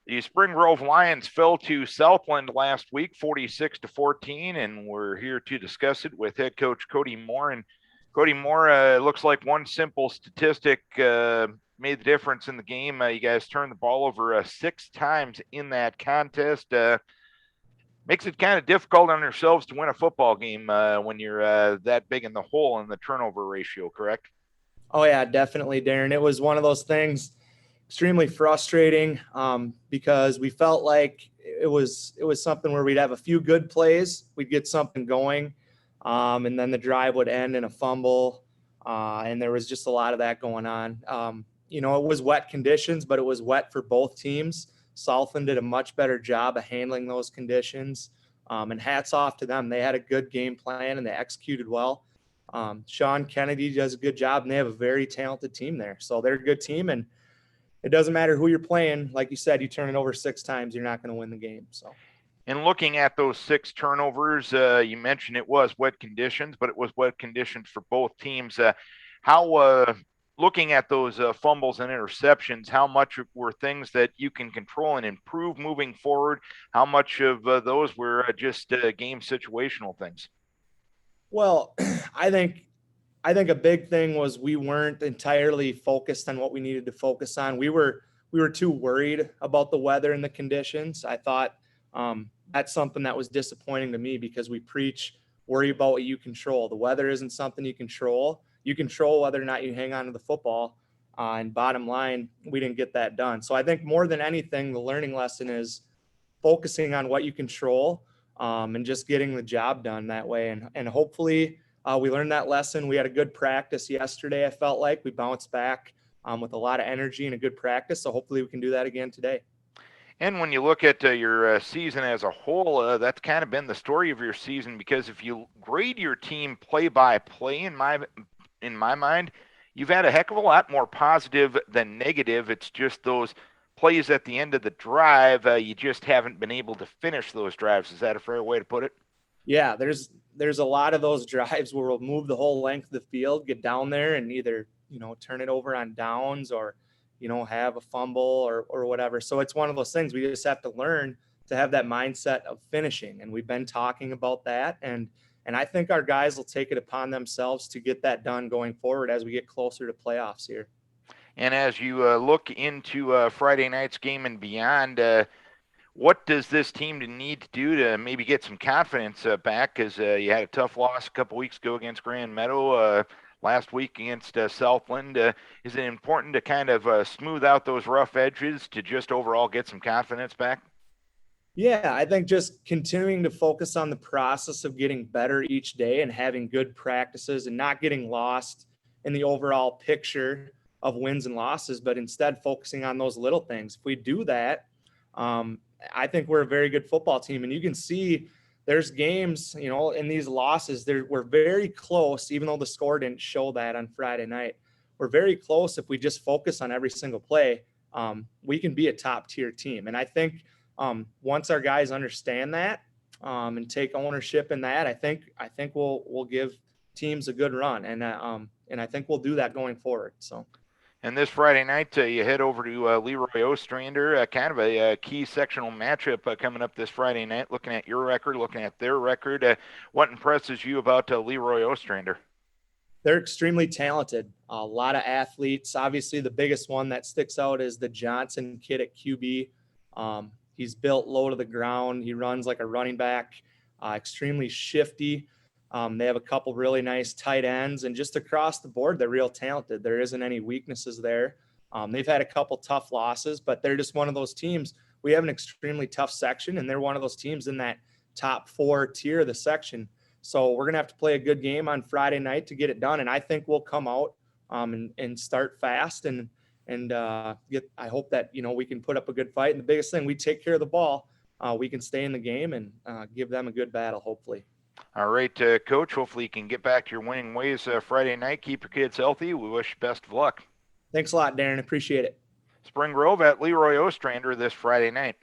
The Spring Grove Lions fell to Southland last week, 46-14, and we're here to discuss it with head coach Kody Moore. And Kody Moore, looks like one simple statistic made the difference in the game. You guys turned the ball over 6 times in that contest. Makes it kind of difficult on yourselves to win a football game when you're that big in the hole in the turnover ratio, correct? Oh yeah, definitely, Darren. It was one of those things extremely frustrating because we felt like it was something where we'd have a few good plays, we'd get something going, and then the drive would end in a fumble, and there was just a lot of that going on. It was wet conditions, but it was wet for both teams. Southland did a much better job of handling those conditions, and hats off to them. They had a good game plan and they executed well. Sean Kennedy does a good job, and they have a very talented team there. So they're a good team, and it doesn't matter who you're playing. Like you said, you turn it over 6 times, you're not going to win the game. So, and looking at those 6 turnovers, you mentioned it was wet conditions, but it was wet conditions for both teams. How looking at those fumbles and interceptions, how much were things that you can control and improve moving forward? How much of those were just game situational things? Well, I think a big thing was we weren't entirely focused on what we needed to focus on. We were too worried about the weather and the conditions. I thought that's something that was disappointing to me because we preach worry about what you control. The weather isn't something you control. You control whether or not you hang on to the football. And bottom line, we didn't get that done. So I think more than anything, the learning lesson is focusing on what you control and just getting the job done that way. And hopefully we learned that lesson. We had a good practice yesterday. I felt like we bounced back with a lot of energy and a good practice. So hopefully we can do that again today. And when you look at your season as a whole, that's kind of been the story of your season, because if you grade your team play by play, in my mind, you've had a heck of a lot more positive than negative. It's just those plays at the end of the drive, you just haven't been able to finish those drives. Is that a fair way to put it? Yeah, there's a lot of those drives where we'll move the whole length of the field, get down there, and either turn it over on downs or have a fumble or whatever. So it's one of those things we just have to learn to have that mindset of finishing, and we've been talking about that, and I think our guys will take it upon themselves to get that done going forward as we get closer to playoffs here. And as you look into Friday night's game and beyond, what does this team need to do to maybe get some confidence back? Because you had a tough loss a couple weeks ago against Grand Meadow, last week against Southland. Is it important to kind of smooth out those rough edges to just overall get some confidence back? Yeah, I think just continuing to focus on the process of getting better each day and having good practices and not getting lost in the overall picture of wins and losses, but instead focusing on those little things. If we do that, I think we're a very good football team. And you can see there's games, in these losses, we're very close, even though the score didn't show that on Friday night. We're very close. If we just focus on every single play, we can be a top tier team. And I think once our guys understand that and take ownership in that, I think we'll give teams a good run. And I think we'll do that going forward. So. And this Friday night, you head over to LeRoy Ostrander, kind of a key sectional matchup coming up this Friday night. Looking at your record, looking at their record, what impresses you about LeRoy Ostrander? They're extremely talented. A lot of athletes. Obviously, the biggest one that sticks out is the Johnson kid at QB. He's built low to the ground. He runs like a running back, extremely shifty. They have a couple really nice tight ends, and just across the board, they're real talented. There isn't any weaknesses there. They've had a couple tough losses, but they're just one of those teams. We have an extremely tough section, and they're one of those teams in that top 4 tier of the section. So we're going to have to play a good game on Friday night to get it done, and I think we'll come out and start fast and I hope that, we can put up a good fight. And the biggest thing, we take care of the ball. We can stay in the game and give them a good battle, hopefully. All right, Coach, hopefully you can get back to your winning ways Friday night. Keep your kids healthy. We wish you best of luck. Thanks a lot, Darren. Appreciate it. Spring Grove at LeRoy Ostrander this Friday night.